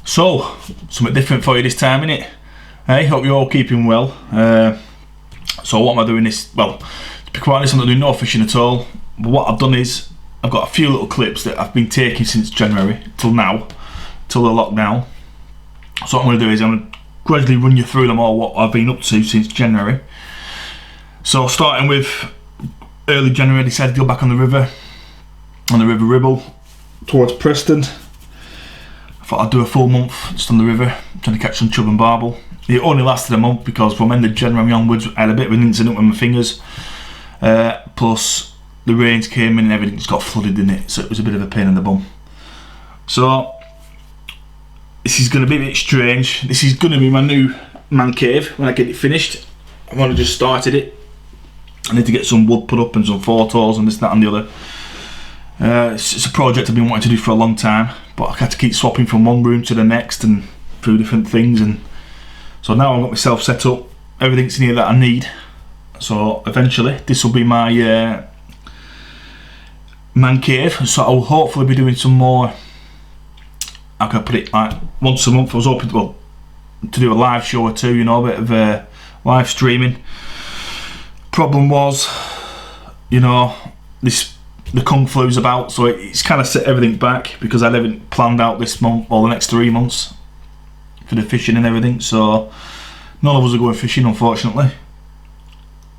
So, something different for you this time, innit? Hey, hope you're all keeping well. So what am I doing this? Well, to be quite honest, I'm not doing no fishing at all. But what I've done is, I've got a few little clips that I've been taking since January till now, till the lockdown. So what I'm going to do is, I'm going to gradually run you through them all, what I've been up to since January. So starting with early January, I decided to go back on the river Ribble, towards Preston. I thought I'd do a full month just on the river, trying to catch some chub and barbel. It only lasted a month because from end of January onwards I had a bit of an incident with my fingers. Plus the rains came in and everything just got flooded in it, so it was a bit of a pain in the bum. So this is going to be a bit strange. This is going to be my new man cave when I get it finished. I've only just started it. I need to get some wood put up and some photos and this, that and the other. It's a project I've been wanting to do for a long time, but I had to keep swapping from one room to the next and through different things, and so now I've got myself set up, everything's in here that I need. So eventually this will be my man cave, so I'll hopefully be doing some more, how can I put it, like once a month. I was hoping to do a live show or two, you know, a bit of live streaming. Problem was, you know, the kung flu's about, so it's kind of set everything back because I haven't planned out this month or the next 3 months for the fishing and everything, so none of us are going fishing, unfortunately.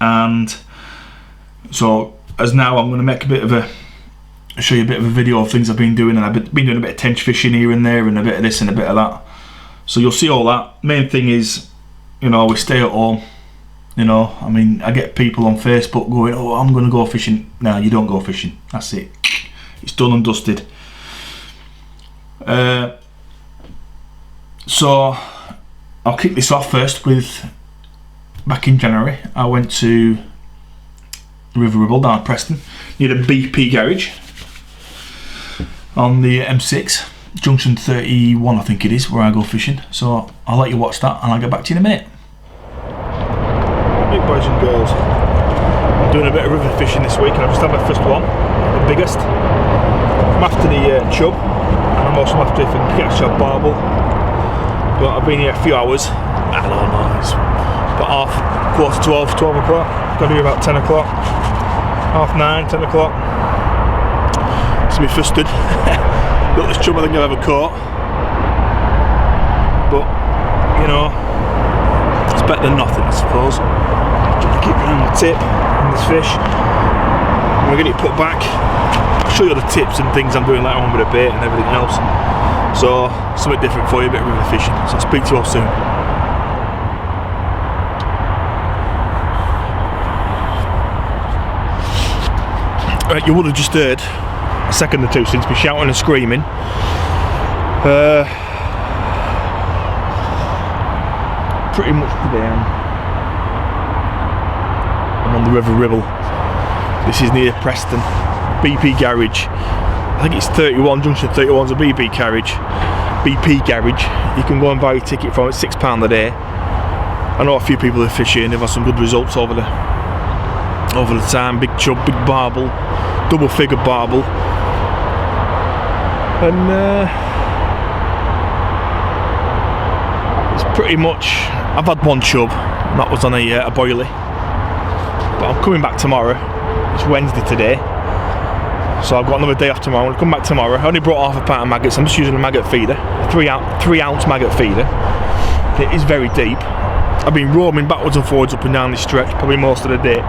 And so as now I'm going to make a bit of show you a bit of a video of things I've been doing, and I've been doing a bit of tench fishing here and there and a bit of this and a bit of that, so you'll see all that. Main thing is, you know, we stay at home. You know, I mean, I get people on Facebook going, oh, I'm going to go fishing. No, you don't go fishing. That's it. It's done and dusted. So, I'll kick this off first with, back in January, I went to River Ribble down at Preston, near the BP garage, on the M6, junction 31 I think it is, where I go fishing. So, I'll let you watch that and I'll get back to you in a minute. Boys and girls, I'm doing a bit of river fishing this week and I've just had my first one, the biggest. I'm after the chub, and I'm also after if I can catch a barbel, but I've been here a few hours. I don't know, it's about quarter to 12, 12 o'clock, got to be about 10 o'clock, 9:30, 10 o'clock. It's my first good. Littlest chub I think I've ever caught, but you know, it's better than nothing, I suppose. Keep it on the tip on this fish. I'm going to get it put back. I'll show you the tips and things I'm doing later on with the bait and everything else. So, something different for you, a bit of river fishing. So I'll speak to you all soon. Right, you would have just heard a second or two since me shouting and screaming. Pretty much today I'm on the River Ribble. This is near Preston, BP garage. I think it's 31, junction 31's a BP garage. You can go and buy a ticket from it, £6 a day. I know a few people who fish here and they've had some good results over the time. Big chub, big barbel, double figure barbel. And it's pretty much, I've had one chub, and that was on a boilie. But I'm coming back tomorrow. It's Wednesday today, so I've got another day off tomorrow. I'm going to come back tomorrow. I only brought half a pint of maggots. I'm just using a maggot feeder, a 3 ounce maggot feeder. It is very deep. I've been roaming backwards and forwards up and down this stretch probably most of the day.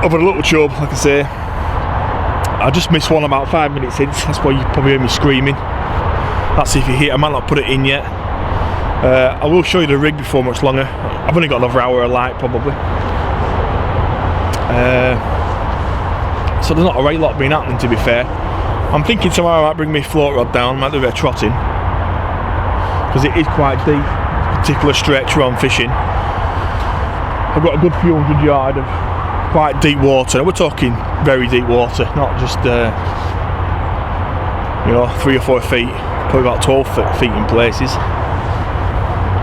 I've had a little chub, like I say. I just missed one about 5 minutes in, that's why you probably hear me screaming. That's if you hear. I might not put it in yet. I will show you the rig before much longer. I've only got another hour of light probably. So there's not a right lot been happening, to be fair. I'm thinking tomorrow I might bring my float rod down, might do a bit of trotting, because it is quite deep, particular stretch where I'm fishing. I've got a good few hundred yard of quite deep water. We're talking very deep water, not just you know, 3 or 4 feet, probably about 12 feet in places.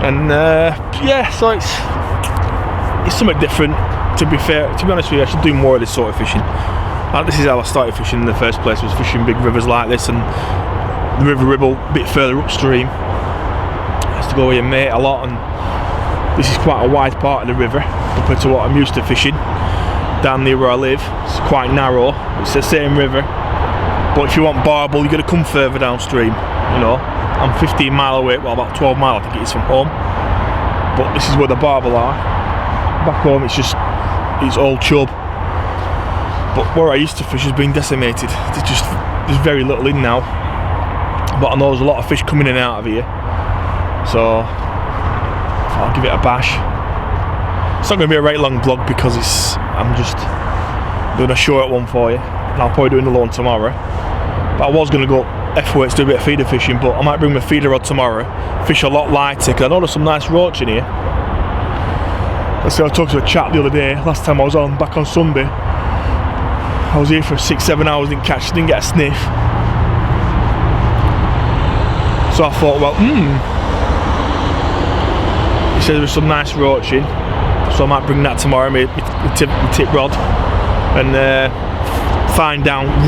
And yeah, so it's something different. To be fair, to be honest with you, I should do more of this sort of fishing. Like, this is how I started fishing in the first place, was fishing big rivers like this, and the River Ribble a bit further upstream. I used to go with your mate a lot, and this is quite a wide part of the river compared to what I'm used to fishing down near where I live. It's quite narrow. It's the same river, but if you want barbel, you've got to come further downstream. You know, I'm 15 mile away, well about 12 mile I think it is from home, but this is where the barbel are. Back home it's all chub, but where I used to fish has been decimated. There's very little in now, but I know there's a lot of fish coming in and out of here, so I'll give it a bash. It's not going to be a right long vlog because I'm just doing a short one for you, and I'll probably do another one tomorrow. But I was going to go F-weights, do a bit of feeder fishing, but I might bring my feeder rod tomorrow, fish a lot lighter, because I know there's some nice roach in here. Let's say I talked to a chap the other day, last time I was back on Sunday. I was here for 6-7 hours, didn't get a sniff. So I thought, well, he said there was some nice roach in, so I might bring that tomorrow, my tip rod, and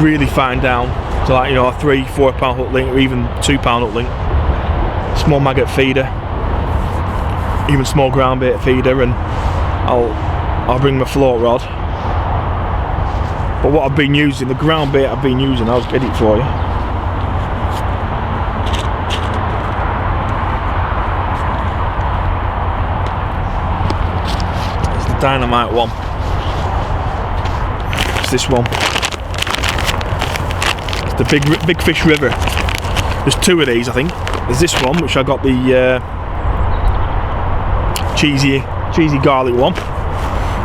really fine down, so like, you know, a 3-4 pound hook link, or even 2 pound hook link, small maggot feeder, even small ground bait feeder, and I'll bring my float rod. But what I've been using, the ground bait I've been using, I'll get it for you. It's the dynamite one. It's this one. It's the Big Fish River. There's 2 of these, I think. There's this one, which I got the cheesy garlic one,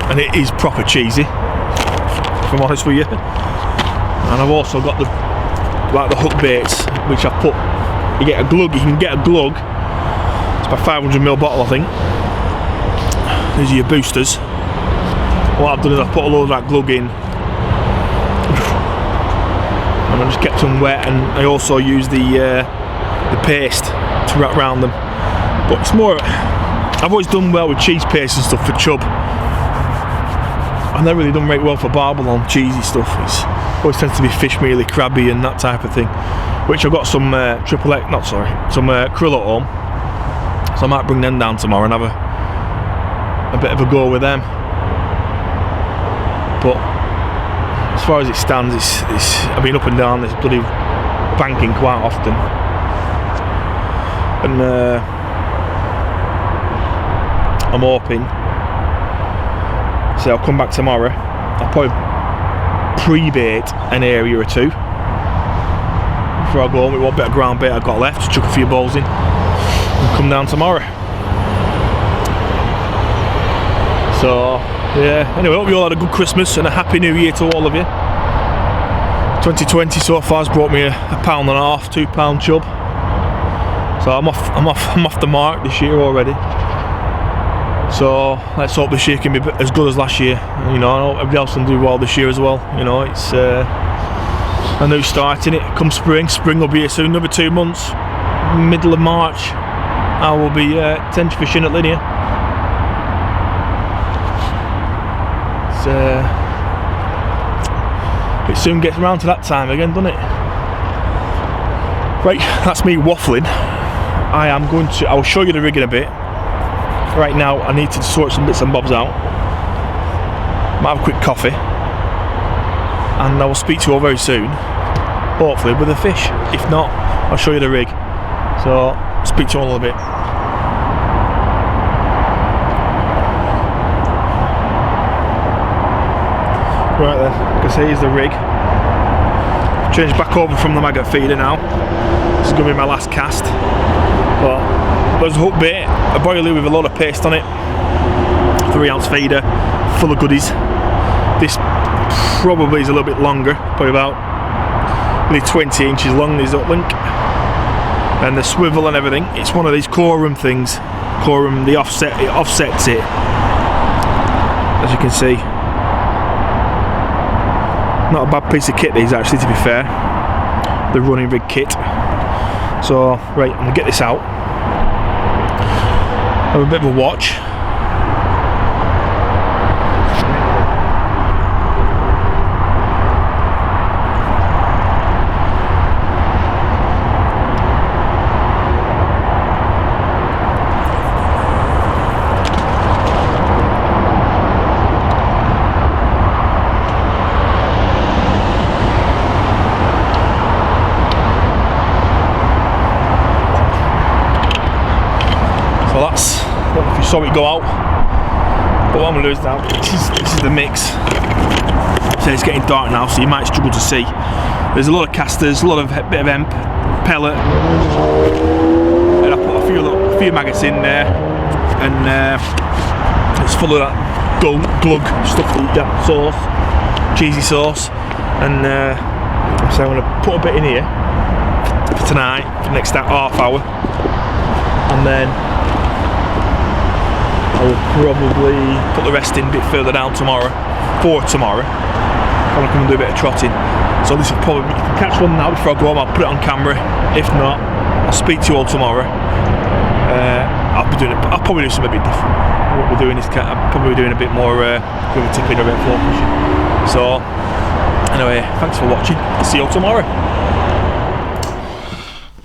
and it is proper cheesy, if I'm honest with you. And I've also got the hook baits, which I put. You can get a glug. It's about 500ml bottle, I think. These are your boosters. What I've done is I've put a load of that glug in, and I just kept them wet. And I also use the paste to wrap around them. But it's more. I've always done well with cheese paste and stuff for chub. I've never really done very well for barbel on cheesy stuff. It always tends to be fish mealy, crabby and that type of thing. Which I've got some some krill at home. So I might bring them down tomorrow and have a bit of a go with them. But as far as it stands, I've been up and down this bloody banking quite often. And I'm hoping, so I'll come back tomorrow. I'll probably pre-bait an area or 2 before I go home with what bit of ground bait I've got left, chuck a few balls in and come down tomorrow. So yeah, anyway, hope you all had a good Christmas and a happy new year to all of you. 2020 so far has brought me a £1.5, £2 chub. So I'm off the mark this year already. So let's hope this year can be as good as last year. You know, I hope everybody else can do well this year as well. You know, it's a new start in it. Come spring will be here soon. Another 2 months, middle of March, I will be tench fishing at Linear. It soon gets around to that time again, doesn't it? Right, that's me waffling. I will show you the rig in a bit. Right now I need to sort some bits and bobs out. Might have a quick coffee, and I will speak to you all very soon, hopefully with a fish. If not, I'll show you the rig. So speak to you all in a bit. Right then, like I say, here's the rig. Changed back over from the maggot feeder now. This is going to be my last cast. But there's a hook bait, a boilie with a lot of paste on it, 3-ounce feeder, full of goodies. This probably is a little bit longer, probably about nearly 20 inches long, this hook link. And the swivel and everything, it's one of these Corum things. Corum, it offsets it, as you can see. Not a bad piece of kit these actually, to be fair. The running rig kit. So, right, I'm going to get this out. Have a bit of a watch. saw it go out. But what I'm going to do is now, this is the mix. So it's getting dark now, so you might struggle to see. There's a lot of casters, a lot of bit of hemp, pellet, and I put a few maggots in there, and it's full of that glug stuff, that sauce, cheesy sauce, and so I'm going to put a bit in here for tonight, for the next half hour, and then I will probably put the rest in a bit further down tomorrow, for tomorrow. I'm gonna come and do a bit of trotting. So this will probably, if I catch one now before I go home, I'll put it on camera. If not, I'll speak to you all tomorrow. I'll probably do something a bit different. What we're doing is I'm probably doing a bit more river tipping or a bit of float fishing. So anyway, thanks for watching. I'll see you all tomorrow.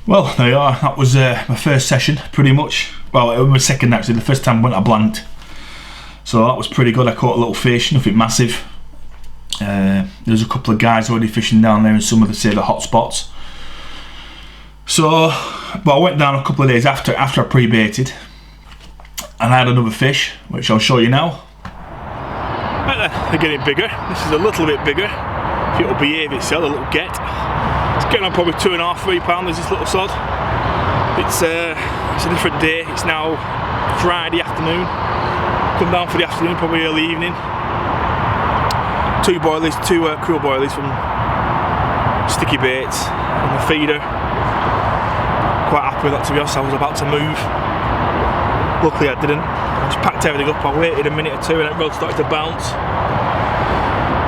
Well, there you are. That was my first session, pretty much. Well, it was my second actually. The first time I went, I blanked. So that was pretty good. I caught a little fish, nothing massive. There's a couple of guys already fishing down there in some of the hot spots. So, but I went down a couple of days after I pre-baited, and I had another fish, which I'll show you now. Right, they're getting bigger. This is a little bit bigger. If it'll behave itself, a little get. It's getting on probably 2.5, 3 pounders. This little sod. It's a different day. It's now Friday afternoon. Come down for the afternoon, probably early evening. 2 boilies, 2 krill boilies from Sticky Baits and the feeder. Quite happy with that, to be honest. I was about to move. Luckily I didn't. I just packed everything up. I waited a minute or two and that rod started to bounce.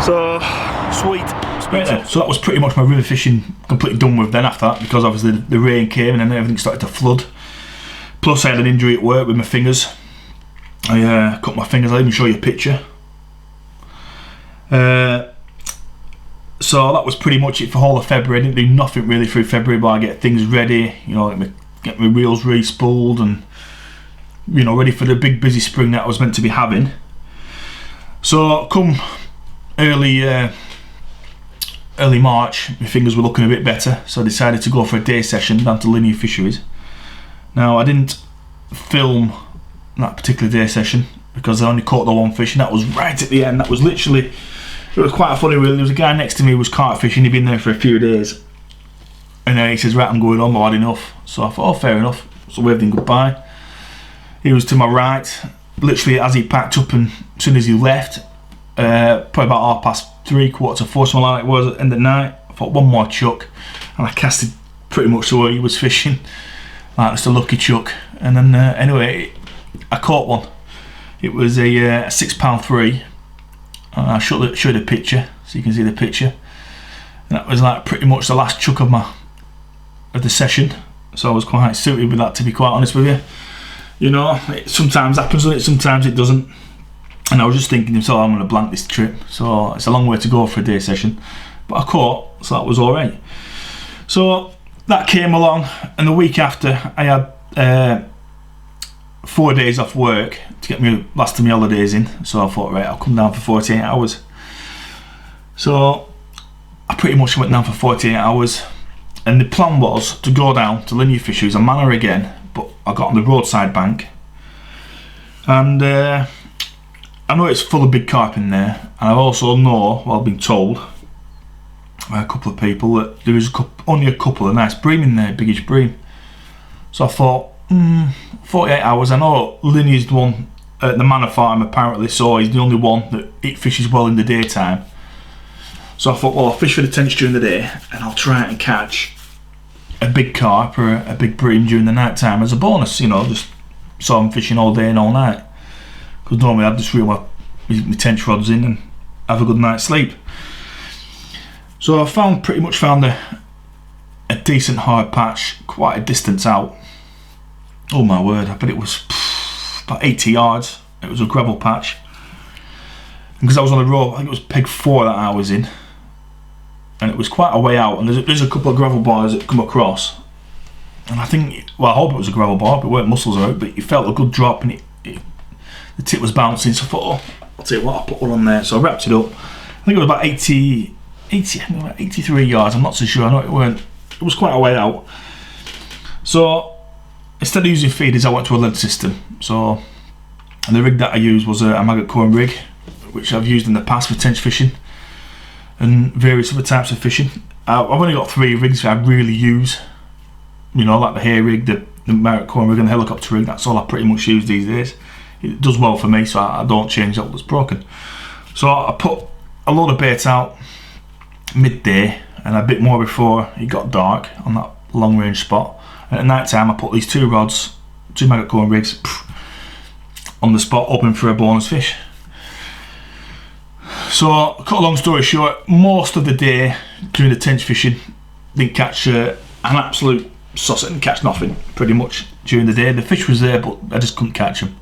So sweet. So that was pretty much my river fishing completely done with then after that, because obviously the rain came and then everything started to flood. Plus I had an injury at work with my fingers. I cut my fingers. I'll even show you a picture. So that was pretty much it for whole of February. I didn't do nothing really through February, but I get things ready, you know, get my reels re-spooled and, you know, ready for the big busy spring that I was meant to be having. So come early March, my fingers were looking a bit better, so I decided to go for a day session down to Linear Fisheries. Now I didn't film that particular day session because I only caught the one fish, and that was right at the end. That was literally, it was quite funny really. There was a guy next to me who was carp fishing. He'd been there for a few days, and then he says, right, I'm going home, I've had enough. So I thought, oh, fair enough. So waved him goodbye. He was to my right, literally as he packed up, and as soon as he left, probably about 3:30, 4, something like it was at the end of the night, I thought one more chuck, and I casted pretty much the way he was fishing, like just a lucky chuck. And then anyway, I caught one. It was a £6.3, and I'll show you the picture so you can see the picture. And that was like pretty much the last chuck of the session, so I was quite suited with that, to be quite honest with you. You know, it sometimes happens with it, sometimes it doesn't. And I was just thinking, so I'm going to blank this trip. So it's a long way to go for a day session, but I caught, so that was all right. So that came along, and the week after I had 4 days off work to get me last of my holidays in. So I thought, right, I'll come down for 48 hours. So I pretty much went down for 48 hours, and the plan was to go down to Linear Fisheries and manor again, but I got on the roadside bank, and I know it's full of big carp in there, and I also know, well, I've been told by a couple of people that there is only a couple of nice bream in there, biggish bream. So I thought, 48 hours. I know Linear's the one at the manor farm apparently, so he's the only one that it fishes well in the daytime. So I thought, well, I'll fish for the tench during the day, and I'll try and catch a big carp or a big bream during the night time as a bonus, you know, just so I'm fishing all day and all night. Because normally I'd just reel my tench rods in and have a good night's sleep. So I pretty much found a decent hard patch, quite a distance out. Oh my word, I bet it was about 80 yards. It was a gravel patch. And because I was on the road, I think it was peg 4 that I was in, and it was quite a way out, and there's a couple of gravel bars that come across, and I think, well, I hope it was a gravel bar, but it weren't mussels out, but it felt a good drop, and the tip was bouncing, so I thought, oh, I'll tell you what, I'll put one on there. So I wrapped it up. I think it was about 83 yards, I'm not so sure. I know it was quite a way out. So instead of using feeders, I went to a lead system. So And the rig that I used was a maggot corn rig, which I've used in the past for tench fishing and various other types of fishing. I've only got 3 rigs that I really use, you know, like the hair rig, the maggot corn rig and the helicopter rig. That's all I pretty much use these days. It does well for me, so I don't change out what's broken. So I put a load of bait out midday and a bit more before it got dark on that long range spot. And at night time I put these 2 rods, 2 maggot corn rigs on the spot, hoping for a bonus fish. So cut a long story short, most of the day during the tench fishing didn't catch an absolute sausage, didn't catch nothing pretty much during the day. The fish was there but I just couldn't catch them.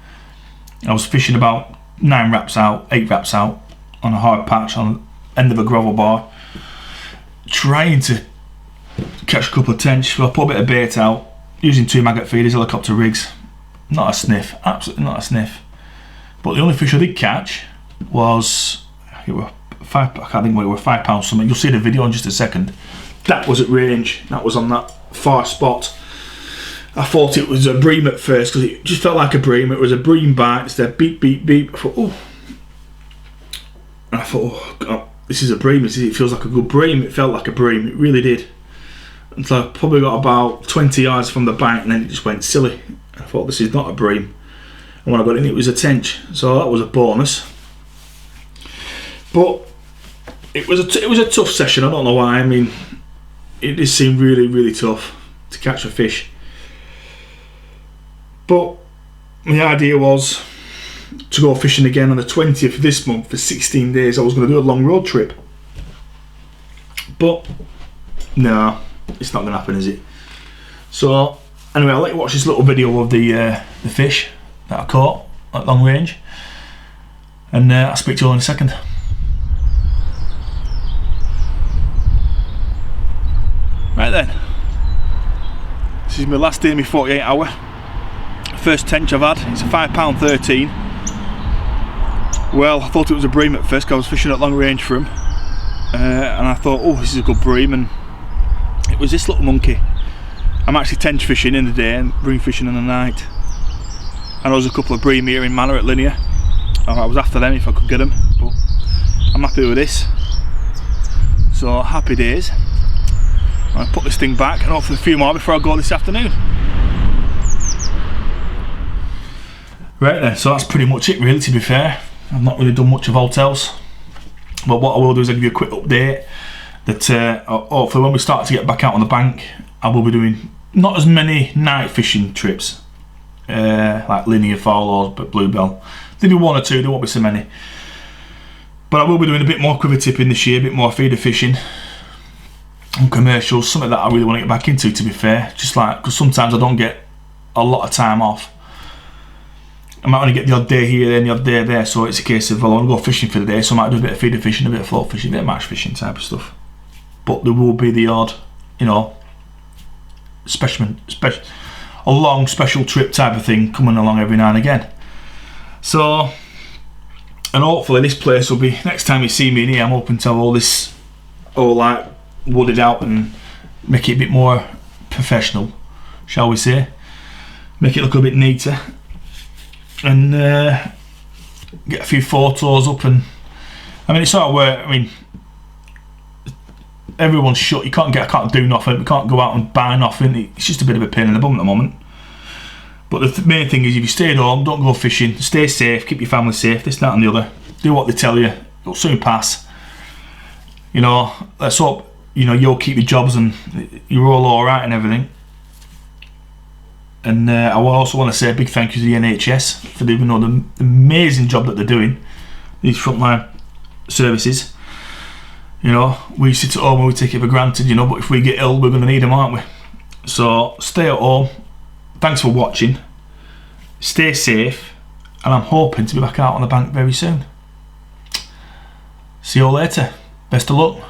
I was fishing about 9 wraps out, 8 wraps out on a hard patch on the end of a gravel bar, trying to catch a couple of tench. So I put a bit of bait out using 2 maggot feeders, helicopter rigs. Not a sniff, absolutely not a sniff. But the only fish I did catch was, it were 5, I can't think what it were, £5 something. You'll see the video in just a second. That was at range, that was on that far spot. I thought it was a bream at first because it just felt like a bream. It was a bream bite. It's there, beep, beep, beep. I thought, oh. And I thought, oh, God, this is a bream. It feels like a good bream. It felt like a bream. It really did. And so I probably got about 20 yards from the bank and then it just went silly. I thought, this is not a bream. And when I got in, it was a tench. So that was a bonus. But it was a tough session. I don't know why. I mean, it just seemed really, really tough to catch a fish. But my idea was to go fishing again on the 20th of this month for 16 days. I was going to do a long road trip. But no, it's not going to happen, is it? So anyway, I'll let you watch this little video of the fish that I caught at long range. And I'll speak to you all in a second. Right then. This is my last day of my 48 hour. First tench I've had. It's a £5.13. Well, I thought it was a bream at first because I was fishing at long range for him, and I thought, oh, this is a good bream, and it was this little monkey. I'm actually tench fishing in the day and bream fishing in the night, and there was a couple of bream here in Manor at Linear. I was after them if I could get them, but I'm happy with this. So happy days. I'll put this thing back and hopefully a few more before I go this afternoon. Right then, so that's pretty much it really, to be fair. I've not really done much of hotels, but what I will do is I'll give you a quick update that hopefully when we start to get back out on the bank, I will be doing not as many night fishing trips like Linear, Farlows, but Bluebell. There'll be 1 or 2, there won't be so many. But I will be doing a bit more quiver tipping this year, a bit more feeder fishing and commercials, something that I really want to get back into, to be fair. Just like, because sometimes I don't get a lot of time off. I might only get the odd day here and the odd day there, so it's a case of, well, I want to go fishing for the day, so I might do a bit of feeder fishing, a bit of float fishing, a bit of match fishing type of stuff. But there will be the odd, you know, a long special trip type of thing coming along every now and again. So, and hopefully this place will be, next time you see me in here, I'm hoping to have all this all like wooded out and make it a bit more professional, shall we say. Make it look a bit neater. And get a few photos up, and I mean, it's sort of where, I mean, everyone's shut. I can't do nothing. We can't go out and buy nothing. It's just a bit of a pain in the bum at the moment. But the main thing is, if you stay at home, don't go fishing, stay safe, keep your family safe, this, that and the other. Do what they tell you. It'll soon pass. You know, let's hope, you know, you'll keep your jobs and you're all alright and everything. And I also want to say a big thank you to the NHS for the amazing job that they're doing, these frontline services. You know, we sit at home and we take it for granted, you know, but if we get ill, we're going to need them, aren't we? So stay at home. Thanks for watching. Stay safe, and I'm hoping to be back out on the bank very soon. See you all later. Best of luck.